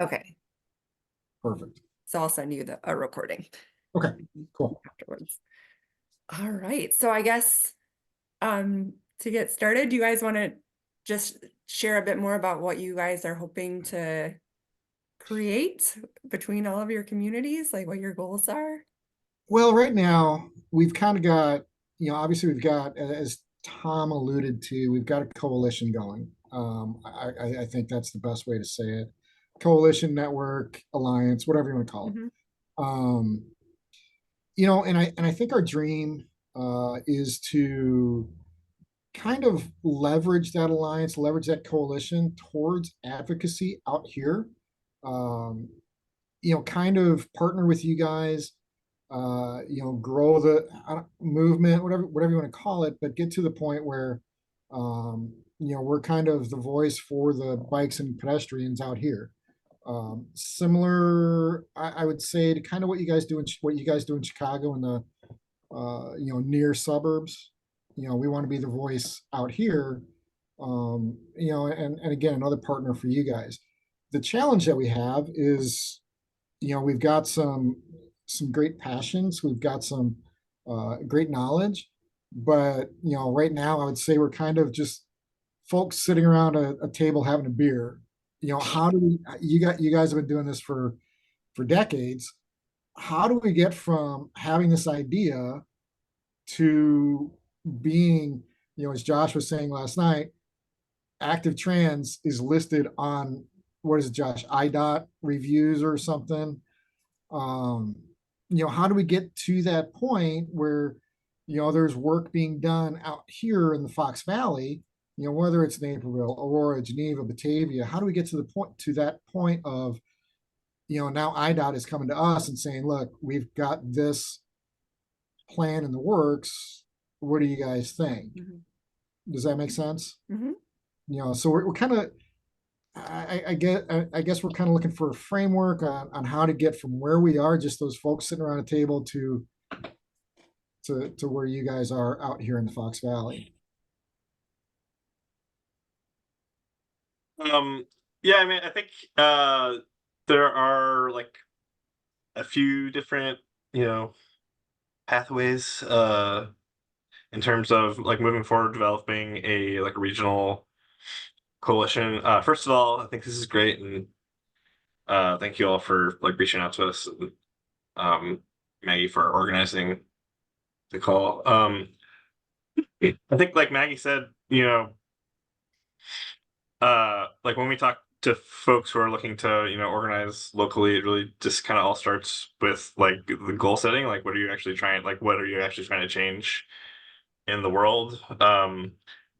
Okay, Perfect. so I'll send you a recording Okay, cool. afterwards. All right, so I guess to get started, do you guys want to just share a bit more about what you guys are hoping to create between all of your communities, like what your goals are? Well, right now we've kind of got, obviously we've got, as Tom alluded to, we've got a coalition going. I think that's the best way to say it. Coalition, network, alliance, whatever you want to call it. Mhm. Um, and I think our dream is to kind of leverage that alliance, leverage that coalition towards advocacy out here. Um, kind of partner with you guys, grow the movement, whatever you want to call it, but get to the point where, we're kind of the voice for the bikes and pedestrians out here. Similar, I would say, to kind of what you guys do in Chicago and the, near suburbs. We want to be the voice out here. And again, another partner for you guys. The challenge that we have is, we've got some great passions, we've got some great knowledge, but right now I would say we're kind of just folks sitting around a table having a beer. How do we? You guys have been doing this for decades. How do we get from having this idea to being, as Josh was saying last night, active trans is listed on, what is it, Josh, IDOT reviews or something? um, how do we get to that point where, there's work being done out here in the Fox Valley, whether it's Naperville, Aurora, Geneva, Batavia, how do we get to that point of, now IDOT is coming to us and saying, look, we've got this plan in the works. What do you guys think? Mhm. Does that make sense? Mhm. So we're kind of, I guess we're kind of looking for a framework on how to get from where we are, just those folks sitting around a table, to where you guys are out here in the Fox Valley. Um, yeah, I mean, I think there are like a few different, you know, pathways in terms of like moving forward, developing a like regional coalition. First of all, I think this is great, and thank you all for like reaching out to us, and Maggie for organizing the call. I think like Maggie said, like when we talk to folks who are looking to organize locally, it really just kind of all starts with like the goal setting. Like what are you actually trying to change in the world? And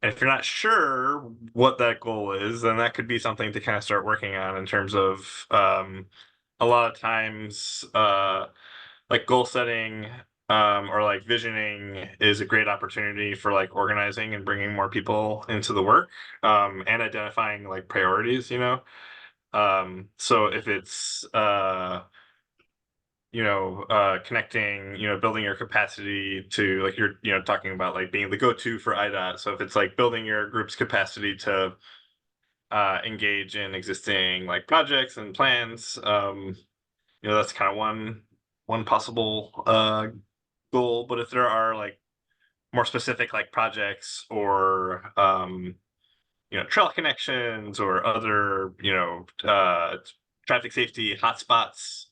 if you're not sure what that goal is, then that could be something to kind of start working on in terms of a lot of times like goal setting or like visioning is a great opportunity for like organizing and bringing more people into the work, and identifying like priorities, so if it's connecting, building your capacity to like you're talking about like being the go-to for IDOT. So if it's like building your group's capacity to engage in existing like projects and plans, that's kind of one possible goal. But if there are like more specific like projects or trail connections or other traffic safety hotspots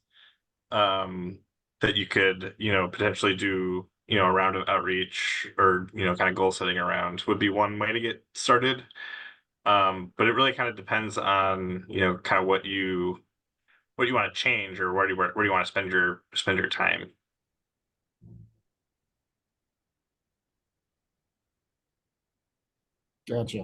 that you could potentially do a round of outreach or kind of goal setting around would be one way to get started. But it really kind of depends on kind of what you want to change, or where do you want to spend your time. Gotcha.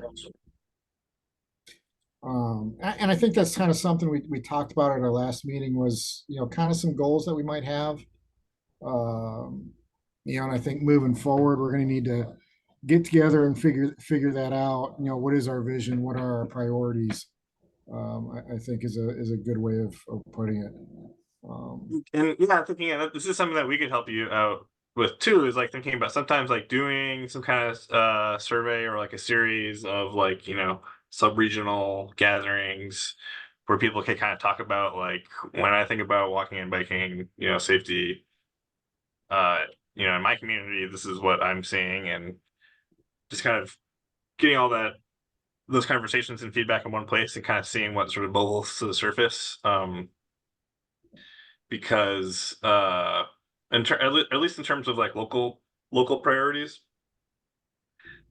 And I think that's kind of something we talked about at our last meeting was, kind of some goals that we might have. Um, and I think moving forward, we're going to need to get together and figure that out. What is our vision? What are our priorities? I think is a good way of putting it. And yeah, thinking this is something that we could help you out with too, is like thinking about sometimes like doing some kind of survey or like a series of like sub-regional gatherings where people can kind of talk about, like, when I think about walking and biking, safety, in my community, this is what I'm seeing, and just kind of getting all those conversations and feedback in one place and kind of seeing what sort of bubbles to the surface. Because at least in terms of like local priorities,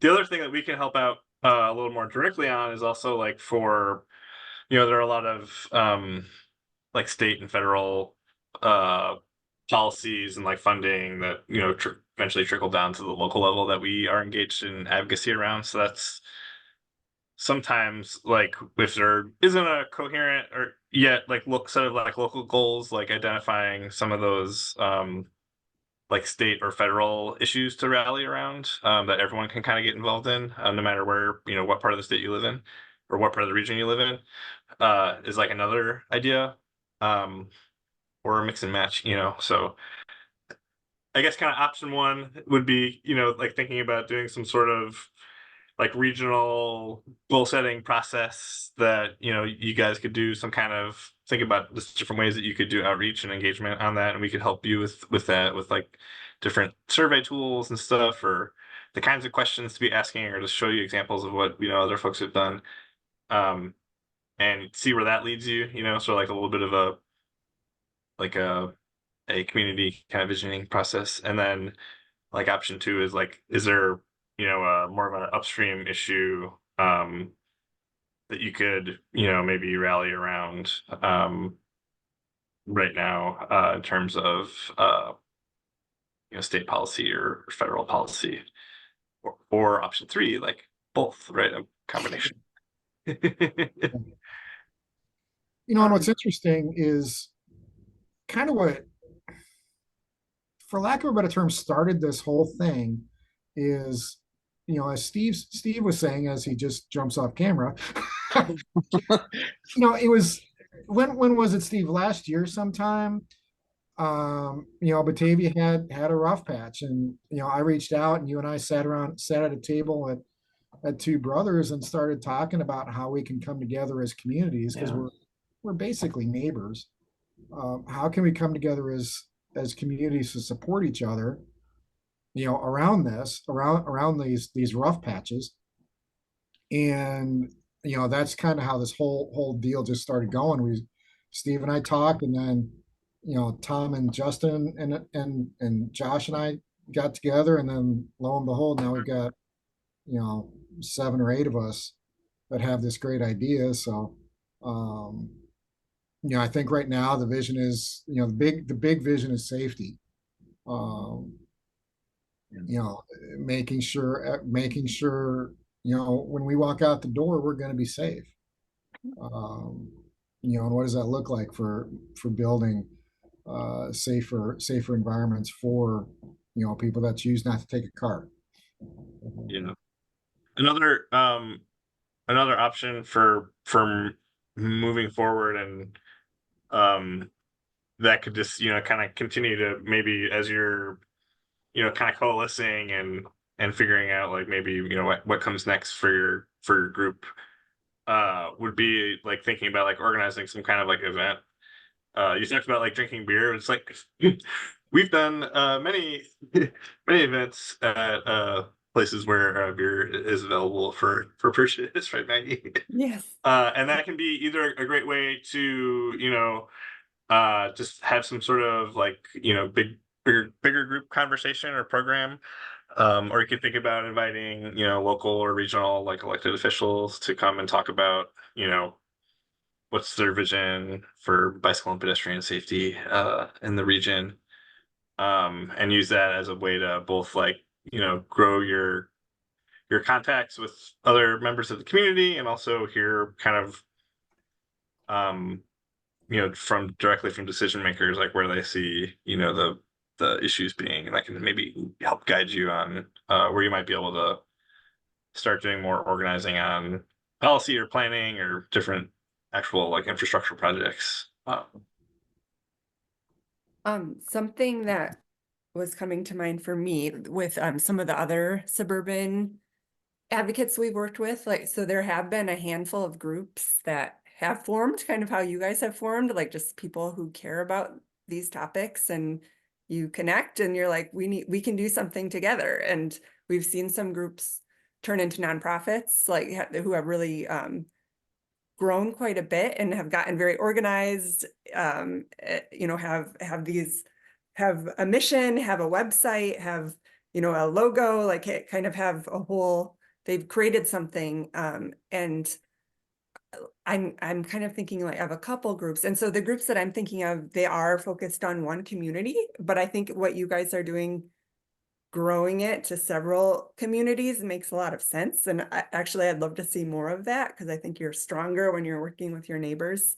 the other thing that we can help out a little more directly on is also like for, there are a lot of like state and federal policies and like funding that eventually trickle down to the local level that we are engaged in advocacy around. So that's sometimes, like, if there isn't a coherent or yet like set of like local goals, like identifying some of those like state or federal issues to rally around, that everyone can kind of get involved in, no matter where, what part of the state you live in or what part of the region you live in, is like another idea, or a mix and match. So I guess kind of option one would be, like thinking about doing some sort of like regional goal setting process that, you guys could do some kind of think about the different ways that you could do outreach and engagement on that. And we could help you with that, with like different survey tools and stuff, or the kinds of questions to be asking, or to show you examples of what, other folks have done. And see where that leads you, so like a little bit of a community kind of visioning process. And then like option two is like, is there, more of an upstream issue that you could, maybe rally around right now, in terms of state policy or federal policy, or option three, like both, right? A combination. And what's interesting is kind of what, for lack of a better term, started this whole thing is, as Steve was saying, as he just jumps off camera, it was, when was it, Steve? Last year sometime. Batavia had a rough patch, and I reached out, and you and I sat at a table at Two Brothers and started talking about how we can come together as communities, because we're basically neighbors. How can we come together as communities to support each other, around these rough patches? And that's kind of how this whole deal just started going. Steve and I talked, and then Tom and Justin and Josh and I got together, and then lo and behold, now we've got 7 or 8 of us that have this great idea. So I think right now the vision is, the big vision is safety. Making sure when we walk out the door, we're going to be safe. And what does that look like for building safer environments for people that choose not to take a car? Another option for moving forward, and that could just kind of continue to, maybe as you're kind of coalescing and figuring out like maybe what comes next for your group, would be like thinking about like organizing some kind of like event. You talked about like drinking beer. It's like we've done many many events at places where beer is available for purchase, right, Maggie? Yes. And that can be either a great way to just have some sort of like bigger group conversation or program, or you could think about inviting local or regional like elected officials to come and talk about what's their vision for bicycle and pedestrian safety in the region, and use that as a way to both like grow your contacts with other members of the community, and also hear kind of from directly from decision makers, like where they see the issues being, and that can maybe help guide you on where you might be able to start doing more organizing on policy or planning or different actual like infrastructure projects. Something that was coming to mind for me with some of the other suburban advocates we've worked with, like, so there have been a handful of groups that have formed, kind of how you guys have formed, like just people who care about these topics, and you connect and you're like, we can do something together. And we've seen some groups turn into nonprofits, like who have really grown quite a bit and have gotten very organized, you know, have a mission, have a website, have, you know, a logo, like it kind of have a whole, they've created something. And I'm kind of thinking like of a couple groups. And so the groups that I'm thinking of, they are focused on one community, but I think what you guys are doing, growing it to several communities, makes a lot of sense. And actually, I'd love to see more of that, because I think you're stronger when you're working with your neighbors.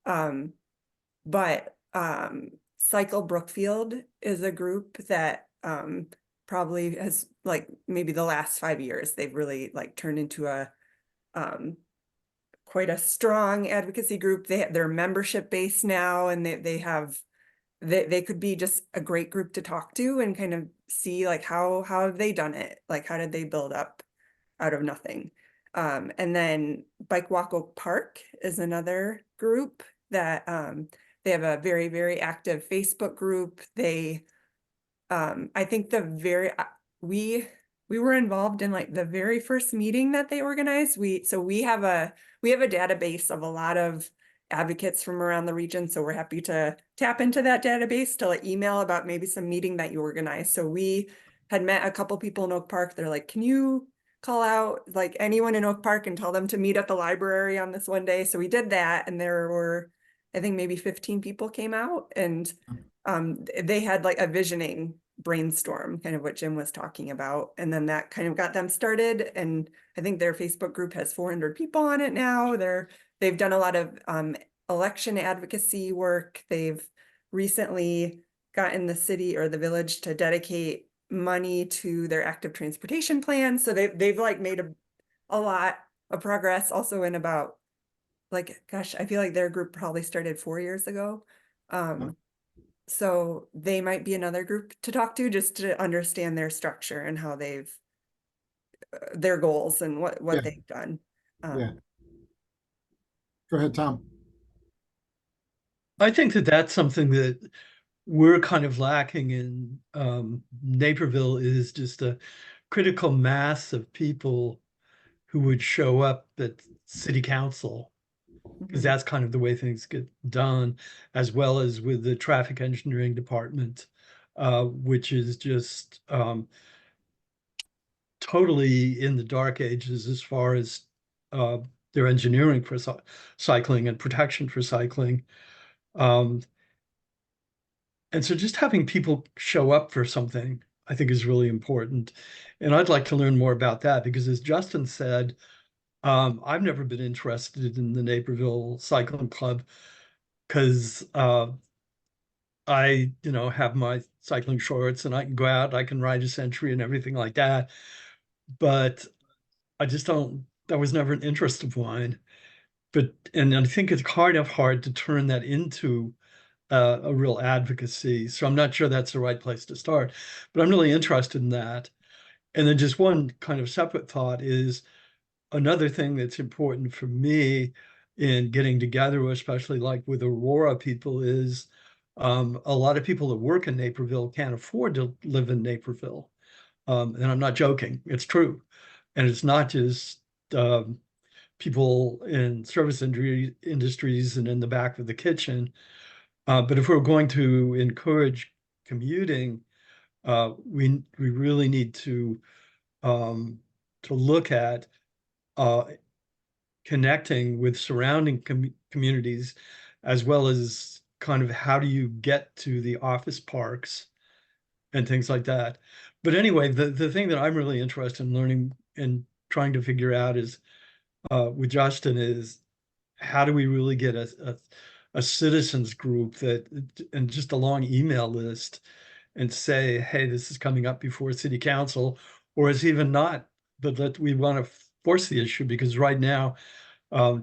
But Cycle Brookfield is a group that probably has, like, maybe the last 5 years, they've really like turned into a quite a strong advocacy group. They're membership based now, and they could be just a great group to talk to and kind of see like how have they done it? Like how did they build up out of nothing? And then Bike Walk Oak Park is another group that they have a very, very active Facebook group. They I think we were involved in like the very first meeting that they organized. We have a database of a lot of advocates from around the region. So we're happy to tap into that database to like email about maybe some meeting that you organized. So we had met a couple people in Oak Park. They're like, can you call out like anyone in Oak Park and tell them to meet at the library on this one day? So we did that, and there were, I think, maybe 15 people came out, and they had like a visioning brainstorm, kind of what Jim was talking about. And then that kind of got them started. And I think their Facebook group has 400 people on it now. They've done a lot of election advocacy work. They've recently gotten the city or the village to dedicate money to their active transportation plan. So they've like made a lot of progress also in about, like, gosh, I feel like their group probably started 4 years ago. So they might be another group to talk to, just to understand their structure and how they've their goals and what Yeah, they've done. yeah. Go ahead, Tom. I think that that's something that we're kind of lacking in Naperville, is just a critical mass of people who would show up at city council, because Mhm. that's kind of the way things get done, as well as with the traffic engineering department, which is just totally in the dark ages as far as uh, their engineering for cycling and protection for cycling. Um, And so just having people show up for something, I think, is really important. And I'd like to learn more about that, because as Justin said, I've never been interested in the Naperville Cycling Club, because I, have my cycling shorts and I can go out, I can ride a century and everything like that. But I just don't, that was never an interest of mine. And I think it's hard to turn that into a real advocacy. So I'm not sure that's the right place to start, but I'm really interested in that. And then just one kind of separate thought is another thing that's important for me in getting together, especially like with Aurora people, is a lot of people that work in Naperville can't afford to live in Naperville. And I'm not joking, it's true. And it's not just people in service industries and in the back of the kitchen. But if we're going to encourage commuting, we really need to look at uh, connecting with surrounding communities, as well as kind of how do you get to the office parks and things like that. But anyway, the thing that I'm really interested in learning and trying to figure out is with Justin is, how do we really get a citizens group that, and just a long email list, and say, hey, this is coming up before city council, or it's even not, but that we want to force the issue, because right now,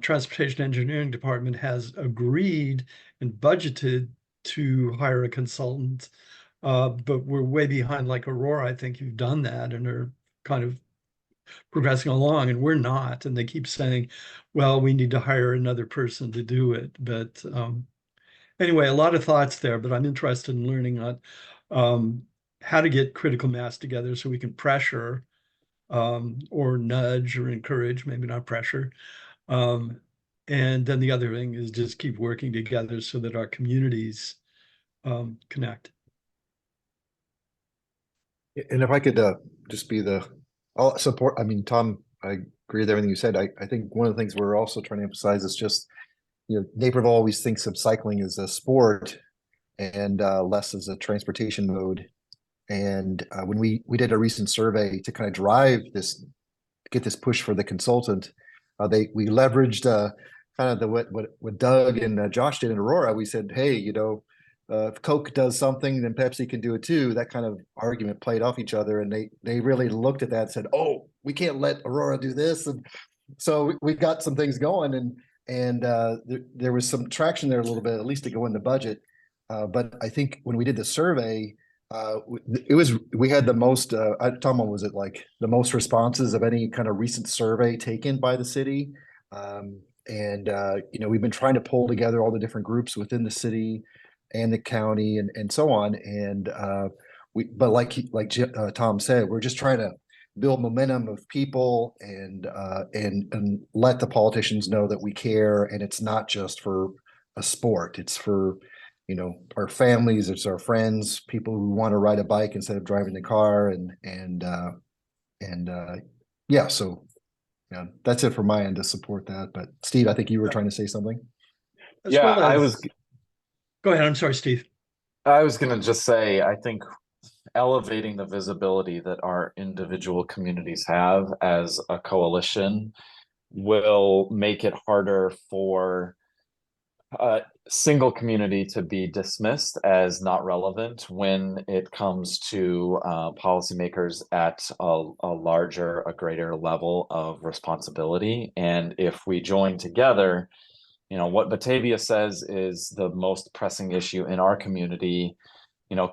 transportation engineering department has agreed and budgeted to hire a consultant. But we're way behind, like Aurora. I think you've done that and are kind of progressing along, and we're not. And they keep saying, well, we need to hire another person to do it. But anyway, a lot of thoughts there, but I'm interested in learning on how to get critical mass together so we can pressure or nudge or encourage, maybe not pressure. And then the other thing is just keep working together so that our communities connect. And if I could just be I'll support, I mean, Tom, I agree with everything you said. I think one of the things we're also trying to emphasize is just, Naperville always thinks of cycling as a sport and less as a transportation mode. And when we did a recent survey to kind of get this push for the consultant, we leveraged kind of what Doug and Josh did in Aurora. We said, hey, if Coke does something, then Pepsi can do it too. That kind of argument played off each other, and they really looked at that and said, oh, we can't let Aurora do this. And so we got some things going, and there was some traction there a little bit, at least to go in the budget. But I think when we did the survey, we had the most, Tom, was it like the most responses of any kind of recent survey taken by the city? We've been trying to pull together all the different groups within the city and the county and so on. And but like Tom said, we're just trying to build momentum of people and let the politicians know that we care, and it's not just for a sport. It's for our families, it's our friends, people who want to ride a bike instead of driving the car, yeah. So yeah, that's it from my end to support that. But Steve, I think you were trying to say something. As Yeah, well as, go ahead. I'm sorry, Steve. I was going to just say, I think elevating the visibility that our individual communities have as a coalition will make it harder for a single community to be dismissed as not relevant when it comes to policymakers at a greater level of responsibility. And if we join together, what Batavia says is the most pressing issue in our community,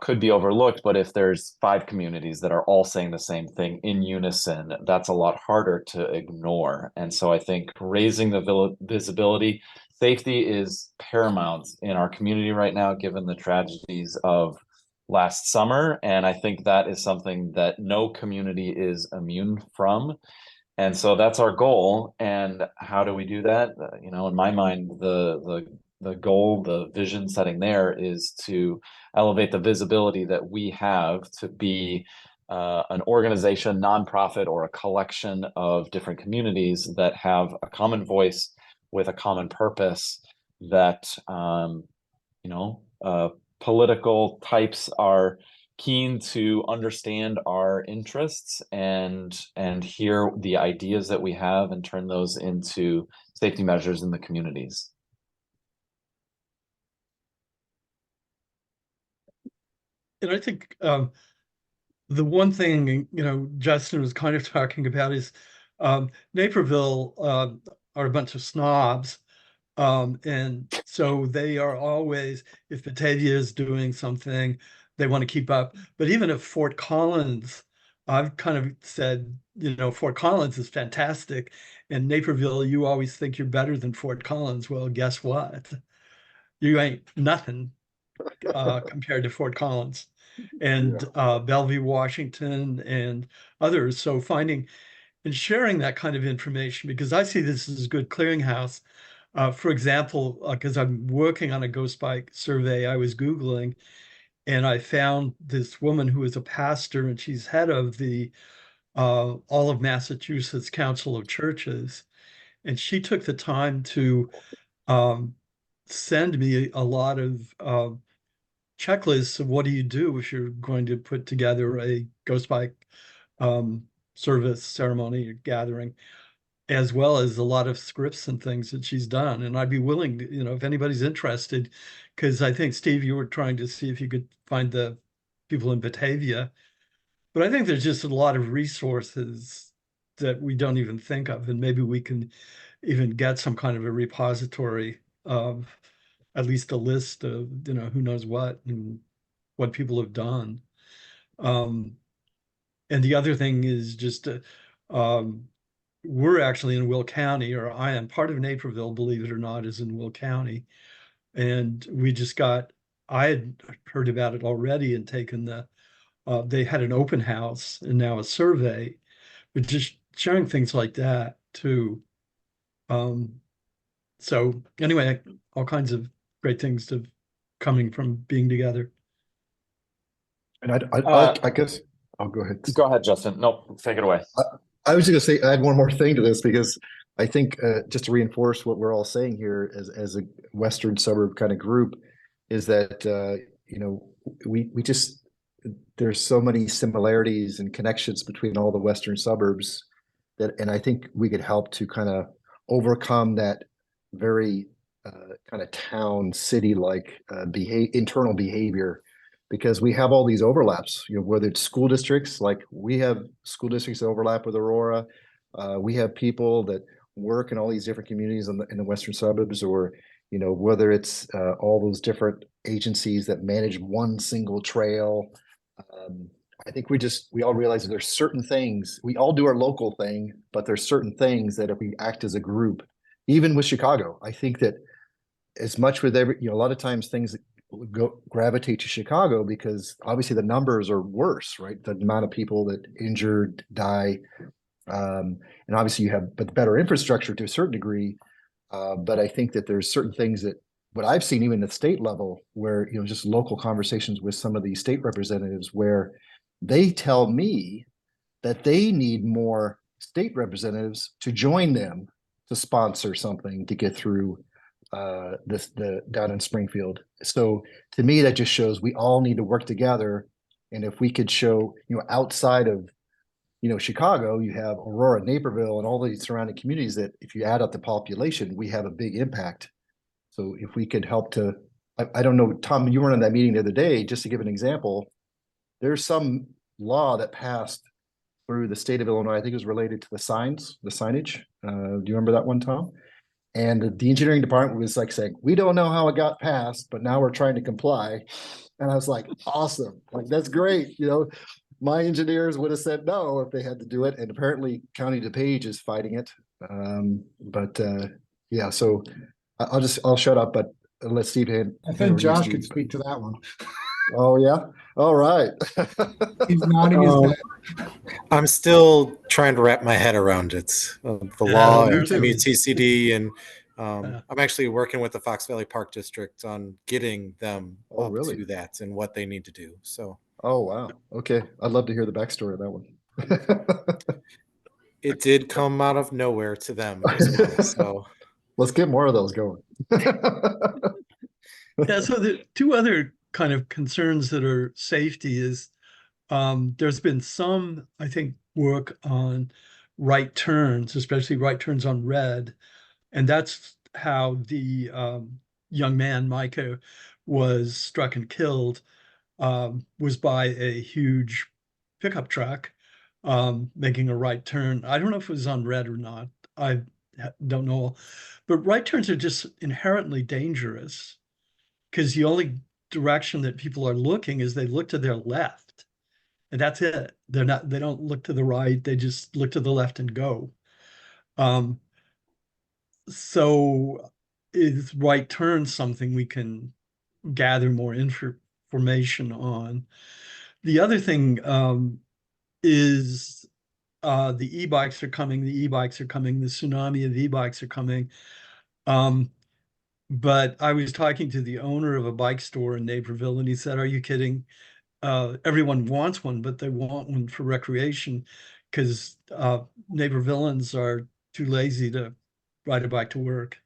could be overlooked. But if there's 5 communities that are all saying the same thing in unison, that's a lot harder to ignore. And so I think raising the visibility, safety is paramount in our community right now, given the tragedies of last summer. And I think that is something that no community is immune from. And so that's our goal. And how do we do that? In my mind, the goal, the vision setting there is to elevate the visibility that we have to be an organization, nonprofit, or a collection of different communities that have a common voice with a common purpose that, political types are keen to understand our interests and hear the ideas that we have and turn those into safety measures in the communities. And I think the one thing, Justin was kind of talking about is Naperville are a bunch of snobs. And so they are always, if Batavia is doing something, they want to keep up. But even if Fort Collins, I've kind of said, Fort Collins is fantastic. And Naperville, you always think you're better than Fort Collins. Well, guess what? You ain't nothing compared to Fort Collins and Bellevue, Washington, and others. So finding and sharing that kind of information, because I see this as a good clearinghouse. For example, because I'm working on a ghost bike survey, I was Googling and I found this woman who is a pastor, and she's head of the all of Massachusetts Council of Churches. And she took the time to send me a lot of checklists of what do you do if you're going to put together a ghost bike service, ceremony, or gathering, as well as a lot of scripts and things that she's done. And I'd be willing to, if anybody's interested, because I think, Steve, you were trying to see if you could find the people in Batavia. But I think there's just a lot of resources that we don't even think of. And maybe we can even get some kind of a repository of at least a list of, who knows what and what people have done. And the other thing is just We're actually in Will County, or I am. Part of Naperville, believe it or not, is in Will County. And I had heard about it already and taken they had an open house and now a survey, but just showing things like that too. So anyway, all kinds of great things coming from being together. And I guess I'll go ahead. Go ahead, Justin. No, take it away. I was just gonna say add one more thing to this because I think just to reinforce what we're all saying here as a Western suburb kind of group is that we just there's so many similarities and connections between all the Western suburbs and I think we could help to kind of overcome that very kind of town city like internal behavior because we have all these overlaps, whether it's school districts, like we have school districts that overlap with Aurora. We have people that work in all these different communities in the western suburbs, or whether it's all those different agencies that manage one single trail. I think we all realize that there's certain things, we all do our local thing, but there's certain things that if we act as a group, even with Chicago, I think that as much with a lot of times things gravitate to Chicago because obviously the numbers are worse, right? The amount of people that injured, die, and obviously you have better infrastructure to a certain degree. But I think that there's certain things that what I've seen even at the state level where, just local conversations with some of these state representatives where they tell me that they need more state representatives to join them to sponsor something to get through the down in Springfield. So to me, that just shows we all need to work together. And if we could show, outside of, Chicago, you have Aurora, Naperville, and all these surrounding communities that if you add up the population, we have a big impact. So if we could help to, I don't know, Tom, you weren't in that meeting the other day, just to give an example, there's some law that passed through the state of Illinois. I think it was related to the signage. Do you remember that one, Tom? And the engineering department was like saying, we don't know how it got passed, but now we're trying to comply. And I was like, awesome. Like, that's great. My engineers would have said no if they had to do it. And apparently County DuPage is fighting it. Yeah, so I'll shut up, but let's see. I think Josh could speak to that one. Oh, yeah. All right. He's nodding his head. I'm still trying to wrap my head around it. The law, me and too. MUTCD, and I'm actually working with the Fox Valley Park District on getting them up really? to that and what they need to do. So, oh, wow. Okay. I'd love to hear the backstory of that one. it did come out of nowhere to them as well. So let's get more of those going. Yeah, so the two other kind of concerns that are safety is there's been some, I think, work on right turns, especially right turns on red. And that's how the young man, Micah, was struck and killed, was by a huge pickup truck making a right turn. I don't know if it was on red or not. I don't know. But right turns are just inherently dangerous because the only direction that people are looking is they look to their left. And that's it. They don't look to the right. They just look to the left and go. So is right turn something we can gather more information on? The other thing is the e-bikes are coming. The e-bikes are coming. The tsunami of e-bikes are coming. But I was talking to the owner of a bike store in Naperville, and he said, "Are you kidding? Everyone wants one, but they want one for recreation because Napervilleans are too lazy to ride a bike to work."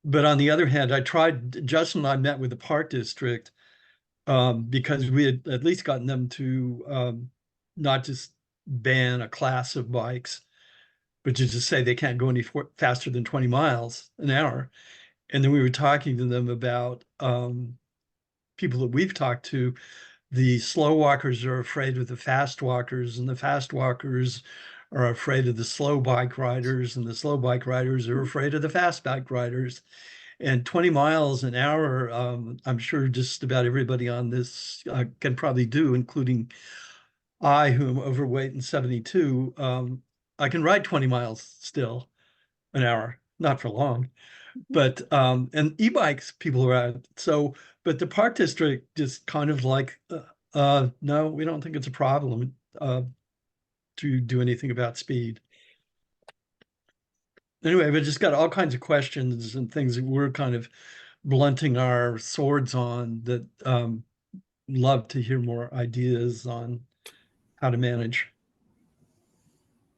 But on the other hand, Justin and I met with the park district because we had at least gotten them to not just ban a class of bikes, but to just say they can't go any faster than 20 miles an hour. And then we were talking to them about people that we've talked to. The slow walkers are afraid of the fast walkers, and the fast walkers are afraid of the slow bike riders, and the slow bike riders are afraid of the fast bike riders. And 20 miles an hour, I'm sure just about everybody on this can probably do, including I, who am overweight and 72. I can ride 20 miles still an hour, not for long. But and e-bikes people ride. So, but the park district just kind of like, no, we don't think it's a problem to do anything about speed. Anyway, we just got all kinds of questions and things that we're kind of blunting our swords on that love to hear more ideas on how to manage.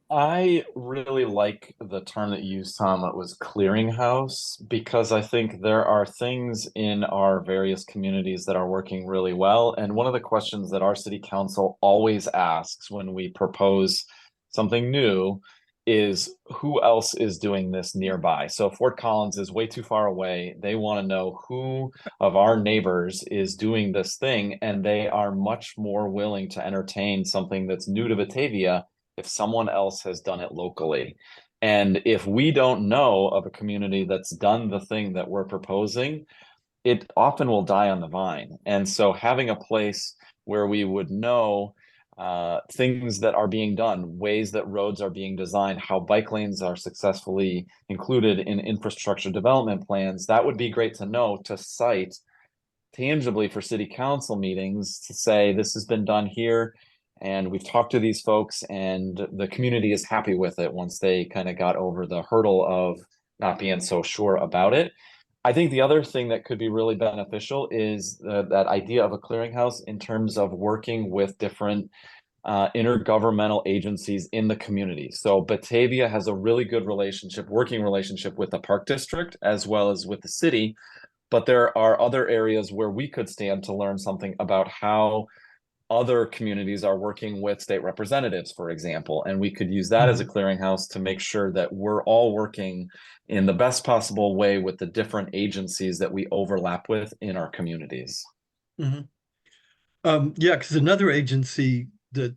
I really like the term that you used, Tom, that was clearinghouse, because I think there are things in our various communities that are working really well. And one of the questions that our city council always asks when we propose something new is who else is doing this nearby? So Fort Collins is way too far away. They want to know who of our neighbors is doing this thing, and they are much more willing to entertain something that's new to Batavia if someone else has done it locally. And if we don't know of a community that's done the thing that we're proposing, it often will die on the vine. And so having a place where we would know things that are being done, ways that roads are being designed, how bike lanes are successfully included in infrastructure development plans, that would be great to know, to cite tangibly for city council meetings, to say this has been done here and we've talked to these folks and the community is happy with it once they kind of got over the hurdle of not being so sure about it. I think the other thing that could be really beneficial is that idea of a clearinghouse in terms of working with different intergovernmental agencies in the community. So Batavia has a really good working relationship with the park district as well as with the city, but there are other areas where we could stand to learn something about how other communities are working with state representatives, for example, and we could use that as a clearinghouse to make sure that we're all working in the best possible way with the different agencies that we overlap with in our communities. Yeah, because another agency that,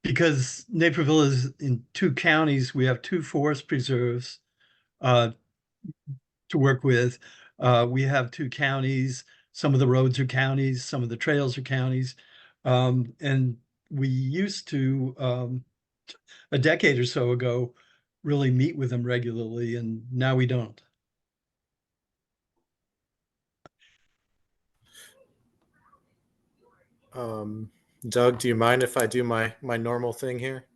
because Naperville is in 2 counties, we have 2 forest preserves to work with. We have 2 counties. Some of the roads are counties, some of the trails are counties. And we used to, a decade or so ago, really meet with them regularly, and now we don't. Doug, do you mind if I do my normal thing here?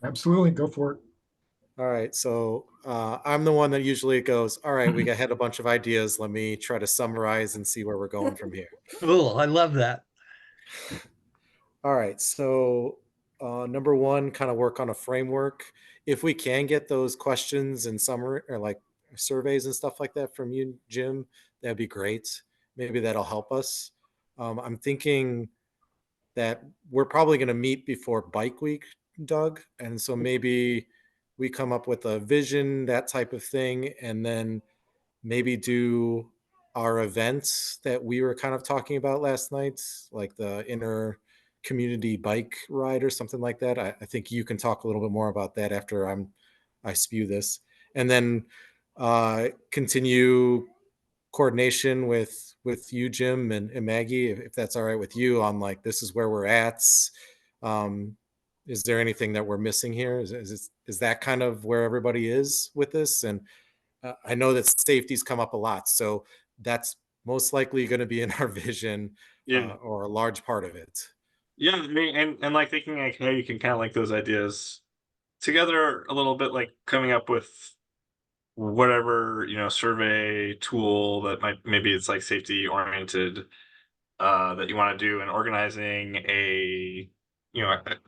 Absolutely, go for it. All right, so I'm the one that usually goes, all right, we had a bunch of ideas. Let me try to summarize and see where we're going from here. Cool, I love that. All right, so number one, kind of work on a framework. If we can get those questions and summary or like surveys and stuff like that from you, Jim, that'd be great. Maybe that'll help us. I'm thinking that we're probably going to meet before Bike Week, Doug. And so maybe we come up with a vision, that type of thing, and then maybe do our events that we were kind of talking about last night, like the inner community bike ride or something like that. I think you can talk a little bit more about that after I spew this. And then continue coordination with you, Jim, and Maggie, if that's all right with you, on like this is where we're at. Is there anything that we're missing here? Is that kind of where everybody is with this? And I know that safety's come up a lot, so that's most likely going to be in our vision, Yeah. or a large part of it. Yeah, I mean, and like thinking like how you can kind of like those ideas together a little bit, like coming up with whatever, survey tool that might, maybe it's like safety oriented, that you want to do, and organizing a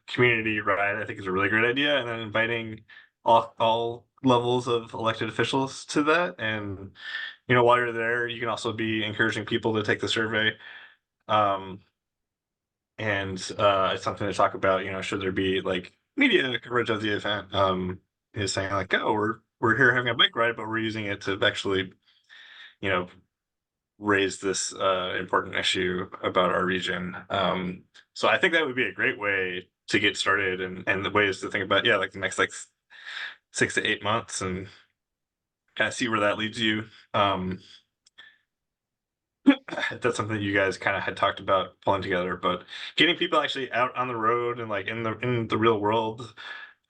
community ride, I think is a really great idea. And then inviting all levels of elected officials to that. And, while you're there, you can also be encouraging people to take the survey. And it's something to talk about, should there be like media coverage of the event, is saying like, oh, we're here having a bike ride, but we're using it to actually, you know, raise this important issue about our region. So I think that would be a great way to get started, and the ways to think about, yeah, like the next like 6 to 8 months, and kind of see where that leads you. that's something that you guys kind of had talked about pulling together, but getting people actually out on the road and like in the real world,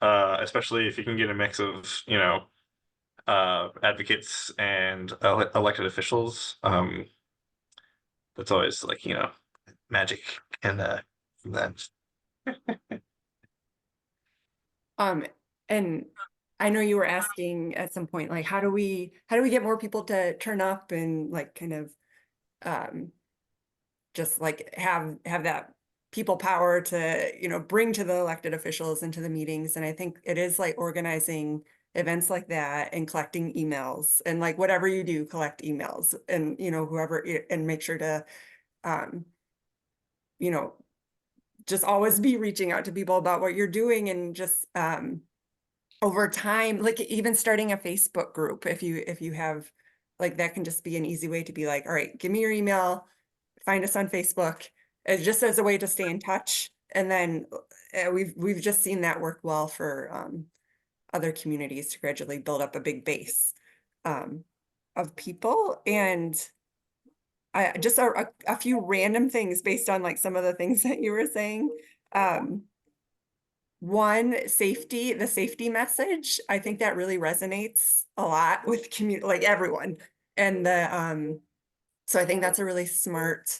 especially if you can get a mix of, you know, advocates and elected officials, that's always like, you know, magic and from that. And I know you were asking at some point, like, how do we get more people to turn up and like kind of um just like have that people power to, you know, bring to the elected officials into the meetings. And I think it is like organizing events like that and collecting emails and like whatever you do, collect emails and, you know, whoever, and make sure to, um, you know, just always be reaching out to people about what you're doing and just, over time, like even starting a Facebook group, if you have, like, that can just be an easy way to be like, all right, give me your email, find us on Facebook, just as a way to stay in touch. And then we've just seen that work well for other communities to gradually build up a big base um, of people. And I just a few random things based on like some of the things that you were saying. One, safety, the safety message, I think that really resonates a lot with like everyone. And so I think that's a really smart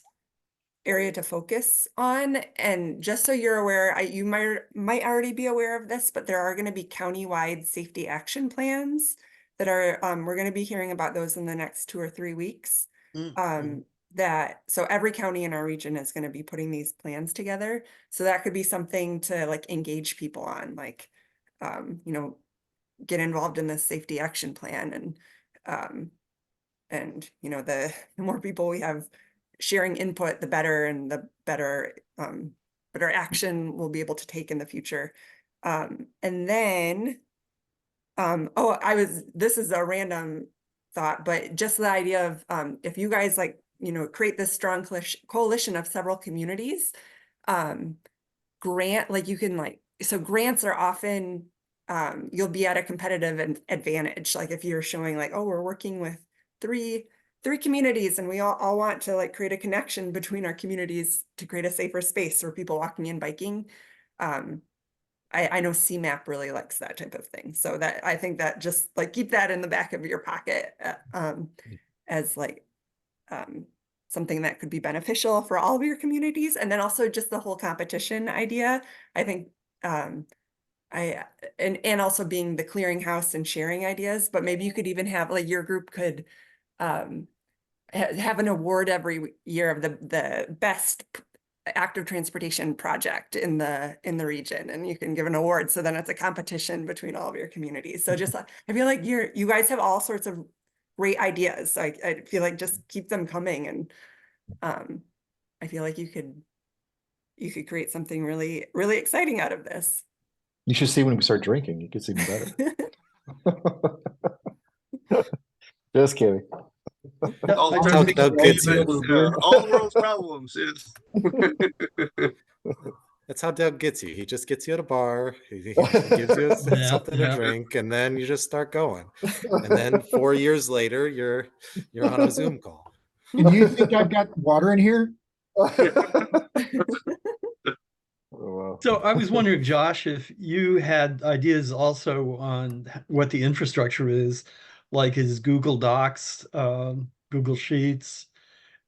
area to focus on. And just so you're aware, you might already be aware of this, but there are going to be county-wide safety action plans that are we're going to be hearing about those in the next 2 or 3 weeks. So every county in our region is going to be putting these plans together. So that could be something to like engage people on, like you know, get involved in this safety action plan. And you know, the more people we have sharing input, the better, and the better action we'll be able to take in the future. And then this is a random thought, but just the idea of if you guys like, you know, create this strong coalition of several communities, like you can like, so grants are often, you'll be at a competitive advantage. Like if you're showing like, oh, we're working with three communities and we all want to like create a connection between our communities to create a safer space for people walking and biking. I know CMAP really likes that type of thing. So that I think that just like keep that in the back of your pocket as like something that could be beneficial for all of your communities. And then also just the whole competition idea. I think and also being the clearinghouse and sharing ideas, but maybe you could even have like your group could have an award every year of the best active transportation project in the region, and you can give an award. So then it's a competition between all of your communities. So just I feel like you guys have all sorts of great ideas. So I feel like just keep them coming, and I feel like you could create something really, really exciting out of this. You should see when we start drinking. It gets even better. Just kidding. All, I the don't think Doug gets you. all the world's problems is That's how Doug gets you. He just gets you at a bar. He gives you something to yeah. drink, and then you just start going. And then 4 years later, you're on a Zoom call. Do you think I've got water in here? Oh, wow. So I was wondering, Josh, if you had ideas also on what the infrastructure is, like is Google Docs, Google Sheets,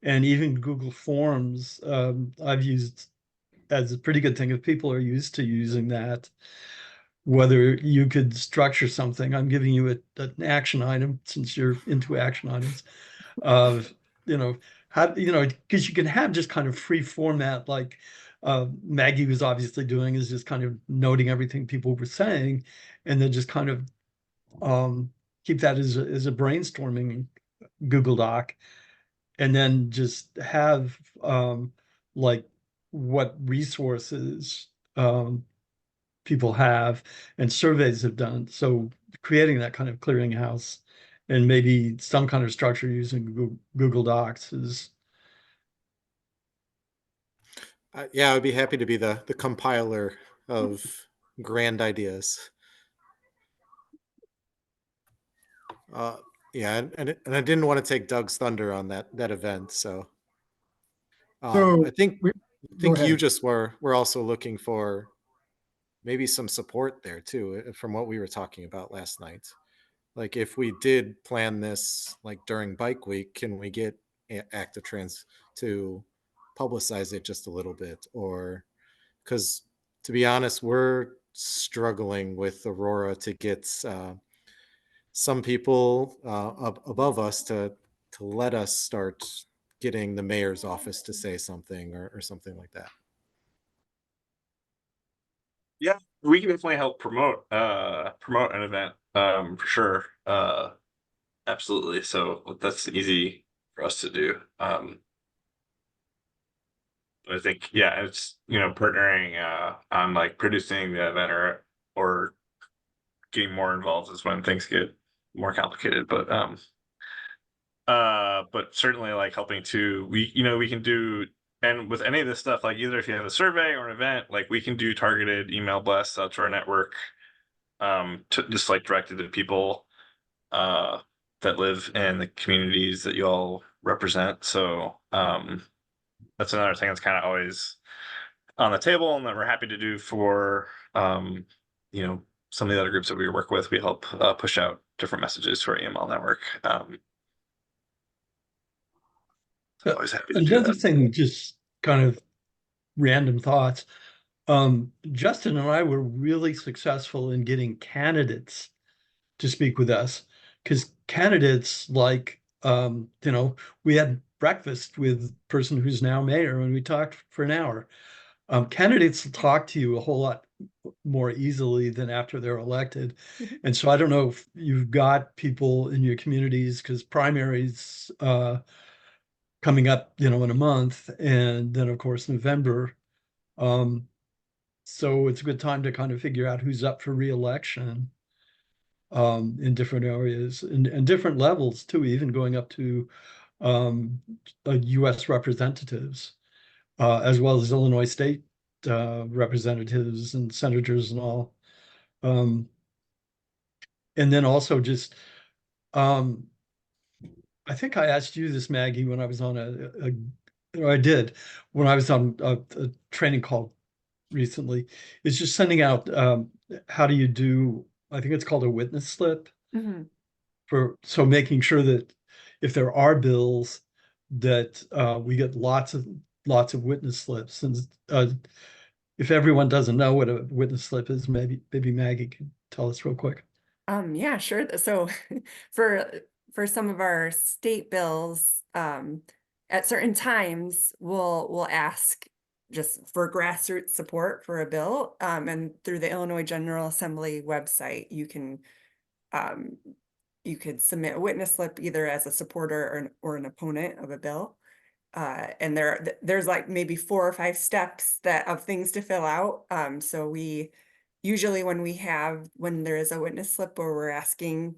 and even Google Forms. I've used as a pretty good thing if people are used to using that. Whether you could structure something, I'm giving you an action item since you're into action items of, you know, how, you know, because you can have just kind of free format like Maggie was obviously doing, is just kind of noting everything people were saying and then just kind of keep that as a brainstorming Google Doc, and then just have like what resources people have and surveys have done. So creating that kind of clearinghouse and maybe some kind of structure using Google Docs is. Yeah, I'd be happy to be the compiler of grand ideas. Yeah, and I didn't want to take Doug's thunder on that event, so So I think go you ahead. just we're also looking for maybe some support there too, from what we were talking about last night. Like if we did plan this like during bike week, can we get Active Trans to publicize it just a little bit? Or because to be honest, we're struggling with Aurora to get some people above us to let us start getting the mayor's office to say something or something like that. Yeah, we can definitely help promote an event, for sure. Absolutely. So that's easy for us to do. I think, yeah, it's, partnering on like producing the event or getting more involved is when things get more complicated. But certainly like helping to we can do, and with any of this stuff, like either if you have a survey or an event, like we can do targeted email blasts out to our network, to just like directed to people that live in the communities that you all represent. So that's another thing that's kind of always on the table and that we're happy to do for you know some of the other groups that we work with. We help push out different messages to our email network. Always happy to do Another that. thing, just kind of random thoughts. Justin and I were really successful in getting candidates to speak with us because candidates like, we had breakfast with the person who's now mayor and we talked for an hour. Candidates talk to you a whole lot more easily than after they're elected. Mhm. And so I don't know if you've got people in your communities because primaries coming up, in a month, and then of course November. Um, so it's a good time to kind of figure out who's up for reelection in different areas and different levels too, even going up to US representatives, as well as Illinois state representatives and senators and all. Um, and then also just, um, I think I asked you this, Maggie, when I was on I did, when I was on a training call recently, is just sending out, how do you do, I think it's called a witness slip, Mhm. so making sure that if there are bills that we get lots of witness slips. And if everyone doesn't know what a witness slip is, maybe Maggie can tell us real quick. Yeah, sure. So for for some of our state bills, at certain times we'll ask just for grassroots support for a bill. And through the Illinois General Assembly website, um, you could submit a witness slip either as a supporter or an opponent of a bill. And there's like maybe 4 or 5 steps of things to fill out. So we usually when there is a witness slip where we're asking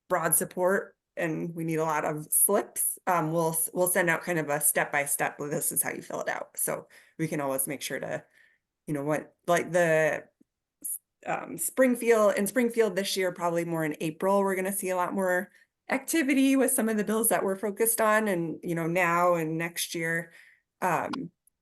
broad support and we need a lot of slips, we'll send out kind of a step-by-step, well, this is how you fill it out. So we can always make sure to, what, like the Springfield this year, probably more in April, we're going to see a lot more activity with some of the bills that we're focused on, and now and next year,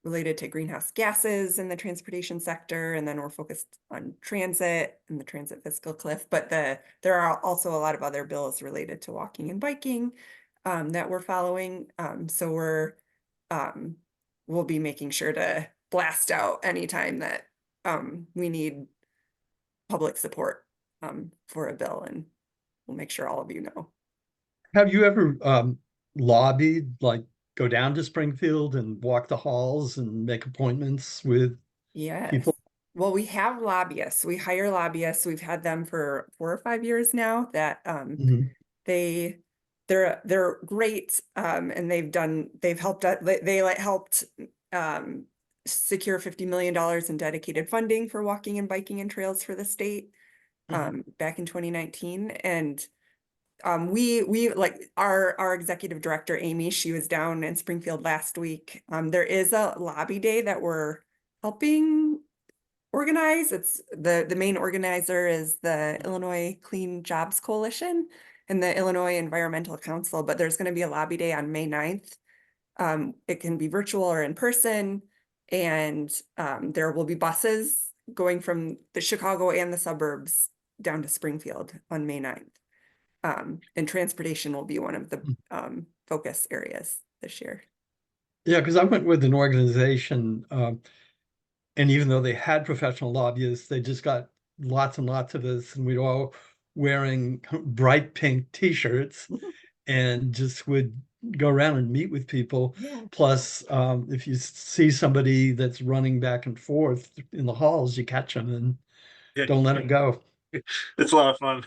related to greenhouse gases in the transportation sector. And then we're focused on transit and the transit fiscal cliff, but there are also a lot of other bills related to walking and biking that we're following. So we'll be making sure to blast out anytime that we need public support for a bill, and we'll make sure all of you know. Have you ever lobbied, like go down to Springfield and walk the halls and make appointments with Yes. people? Well, we have lobbyists. We hire lobbyists. We've had them for 4 or 5 years now. That Mhm. they're great, and they've helped us. They like helped secure $50 million in dedicated funding for walking and biking and trails for the state back in 2019. And we like our executive director, Amy, she was down in Springfield last week. There is a lobby day that we're helping organize. It's the main organizer is the Illinois Clean Jobs Coalition and the Illinois Environmental Council, but there's going to be a lobby day on May 9th. It can be virtual or in person, and there will be buses going from the Chicago and the suburbs down to Springfield on May 9th. And transportation will be one of the focus areas this year. Yeah, because I went with an organization, and even though they had professional lobbyists, they just got lots and lots of us, and we'd all wearing bright pink T-shirts, and just would go around and meet with people. Yeah. Plus, if you see somebody that's running back and forth in the halls, you catch them and Yeah. don't let it go. It's a lot of fun.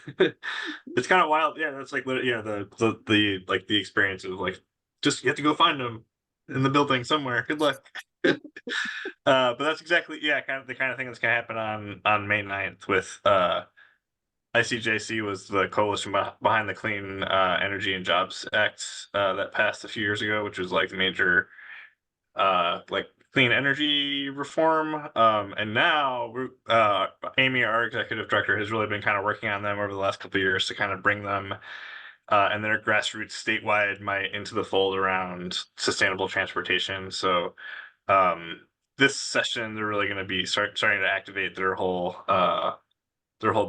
It's kind of wild. Yeah, that's like yeah, the like the experience of like just you have to go find them in the building somewhere. Good luck. But that's exactly kind of the kind of thing that's gonna happen on May 9th with ICJC was the coalition behind the Clean Energy and Jobs Act that passed a few years ago, which was like the major like clean energy reform. And now Amy, our executive director, has really been kind of working on them over the last couple of years to kind of bring them and their grassroots statewide might into the fold around sustainable transportation. So this session, they're really going to be starting to activate their whole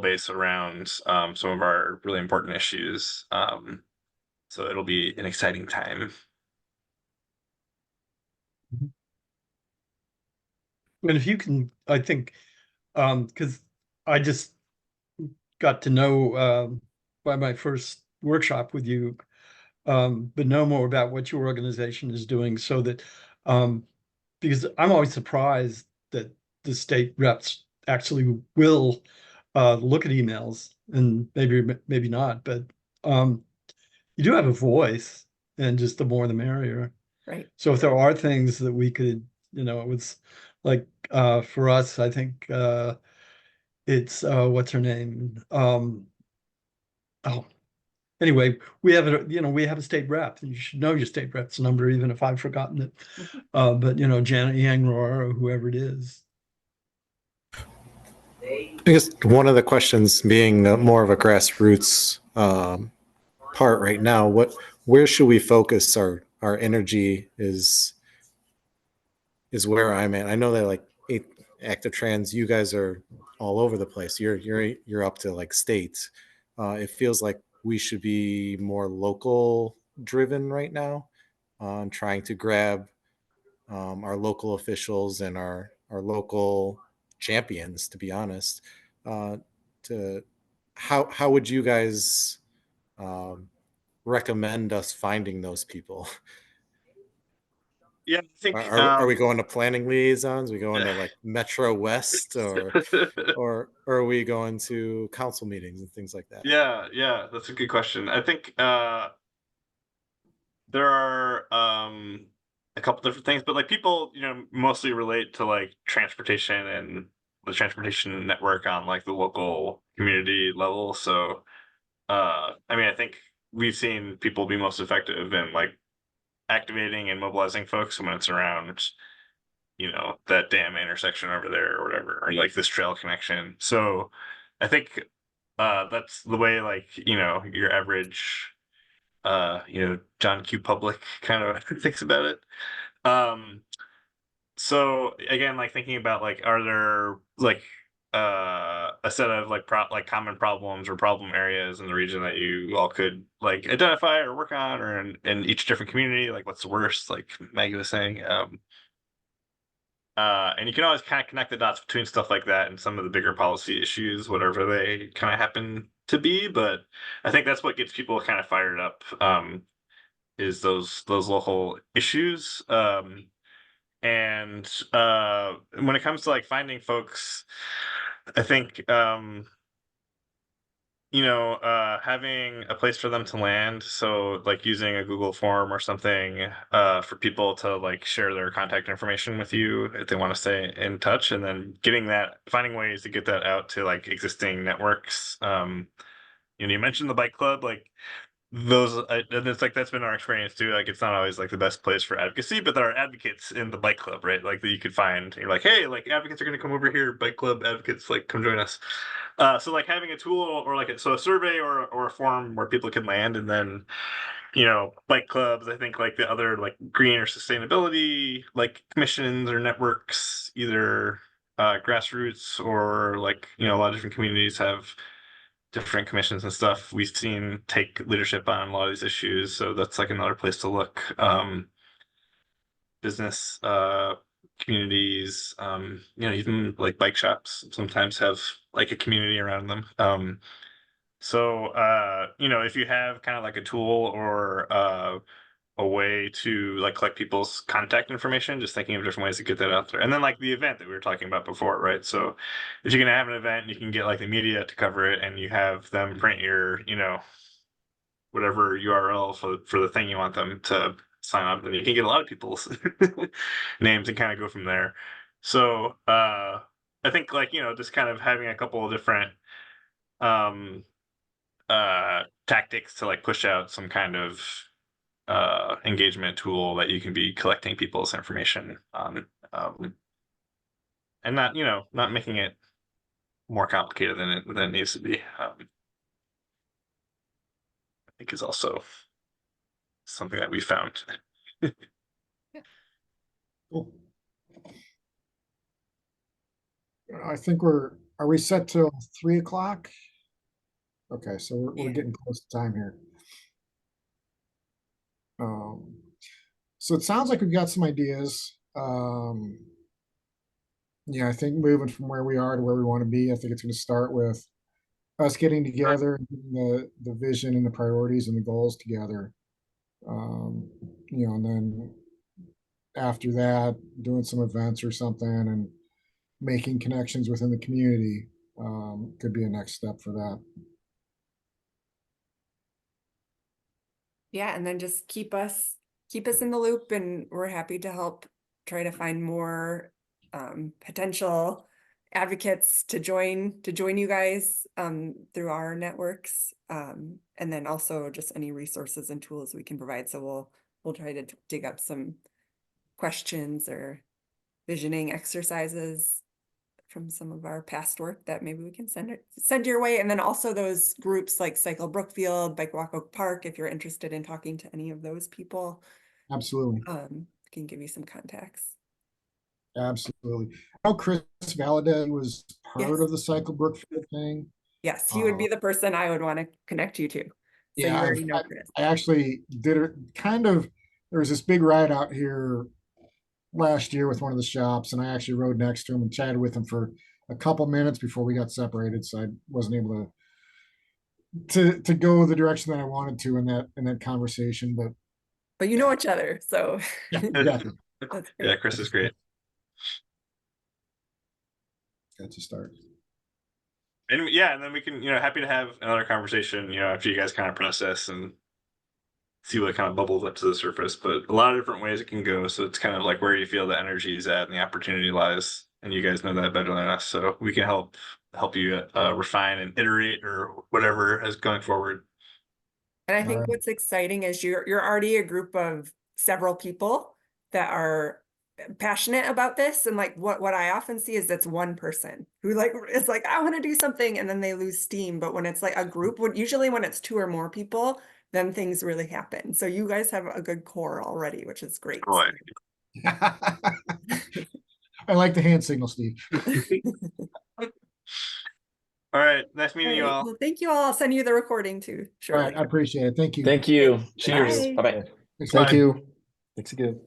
base around some of our really important issues. So it'll be an exciting time. And if you can, I think, because I just got to know by my first workshop with you, but know more about what your organization is doing, so that because I'm always surprised that the state reps actually will look at emails, and maybe not, but you do have a voice, and just the more the merrier. Right. So if there are things that we could, it was like for us, I think it's what's her name? Oh, anyway, we have a state rep. You should know your state rep's number, even if I've forgotten it. But Janet Yangror or whoever it is. I guess one of the questions being more of a grassroots part right now, where should we focus our energy is where I'm at. I know that like Active Trans, you guys are all over the place. You're up to like states. It feels like we should be more local driven right now on trying to grab our local officials and our local champions, to be honest. To how would you guys recommend us finding those people? Yeah, I think Are we going to planning liaisons? Are we going to like Metro West, or are we going to council meetings and things like that? Yeah, that's a good question. I think there are a couple different things, but like people, mostly relate to like transportation and the transportation network on like the local community level. So I mean, I think we've seen people be most effective in like activating and mobilizing folks when it's around that damn intersection over there or whatever, or like this trail connection. So I think that's the way like your average John Q. Public kind of thinks about it. So again, like thinking about like, are there like a set of like common problems or problem areas in the region that you all could like identify or work on, or in each different community, like what's the worst, like Maggie was saying. And you can always kind of connect the dots between stuff like that and some of the bigger policy issues, whatever they kind of happen to be. But I think that's what gets people kind of fired up, is those local issues. And when it comes to like finding folks, I think having a place for them to land, so like using a Google form or something for people to like share their contact information with you if they want to stay in touch, and then finding ways to get that out to like existing networks. You mentioned the bike club, like those, and it's like that's been our experience too. Like it's not always like the best place for advocacy, but there are advocates in the bike club, right? Like that you could find. You're like, hey, like advocates are going to come over here. Bike club advocates, like come join us. So like having a tool or like a survey or a form where people can land, and then bike clubs. I think like the other like green or sustainability like commissions or networks, either grassroots or like a lot of different communities have different commissions and stuff. We've seen take leadership on a lot of these issues, so that's like another place to look. Business communities, even like bike shops sometimes have like a community around them. So if you have kind of like a tool or a way to like collect people's contact information, just thinking of different ways to get that out there. And then like the event that we were talking about before, right? So if you're gonna have an event, you can get like the media to cover it, and you have them print your, whatever URL for the thing you want them to sign up, then you can get a lot of people's names and kind of go from there. So I think like just kind of having a couple of different um tactics to like push out some kind of engagement tool that you can be collecting people's information on, and not making it more complicated than it needs to be. I think is also something that we found. Cool. I think are we set till 3 o'clock? Okay, so we're Yeah. getting close to time here. So it sounds like we've got some ideas. Yeah, I think moving from where we are to where we want to be, I think it's going to start with us getting together and getting the vision and the priorities and the goals together. And then after that, doing some events or something and making connections within the community could be a next step for that. Yeah, and then just keep us in the loop, and we're happy to help try to find more potential advocates to join you guys through our networks, and then also just any resources and tools we can provide. So we'll try to dig up some questions or visioning exercises from some of our past work that maybe we can send your way. And then also those groups like Cycle Brookfield, Bike Walk Oak Park, if you're interested in talking to any of those people, Absolutely. can give you some contacts. Absolutely. I know Chris Valadez was Yes. part of the Cycle Brookfield thing. Yes, he would be the person I would want to connect you to. So Yeah, you already know Chris. I actually did it kind of, there was this big ride out here last year with one of the shops, and I actually rode next to him and chatted with him for a couple minutes before we got separated. So I wasn't able to go the direction that I wanted to in that conversation. But you know each other, so yeah, exactly. That's great. Yeah, Chris is great. That's a start. And yeah, and then we can, happy to have another conversation, after you guys kind of process and see what kind of bubbles up to the surface. But a lot of different ways it can go. So it's kind of like where you feel the energy is at and the opportunity lies. And you guys know that better than us. So we can help you refine and iterate or whatever as going forward. And I think Alright. what's exciting is you're already a group of several people that are passionate about this. And like what I often see is that's one person who like is like, I want to do something, and then they lose steam. But when it's like a group, usually when it's 2 or more people, then things really happen. So you guys have a good core already, which is great. Boy. I like the hand signal, Steve. All right. Nice meeting you all. Well, thank you all. I'll send you the recording too. All right, Shortly. I appreciate it. Thank you. Thank you. Cheers. Bye. Bye-bye. Thanks, Thank bye. you. Thanks again.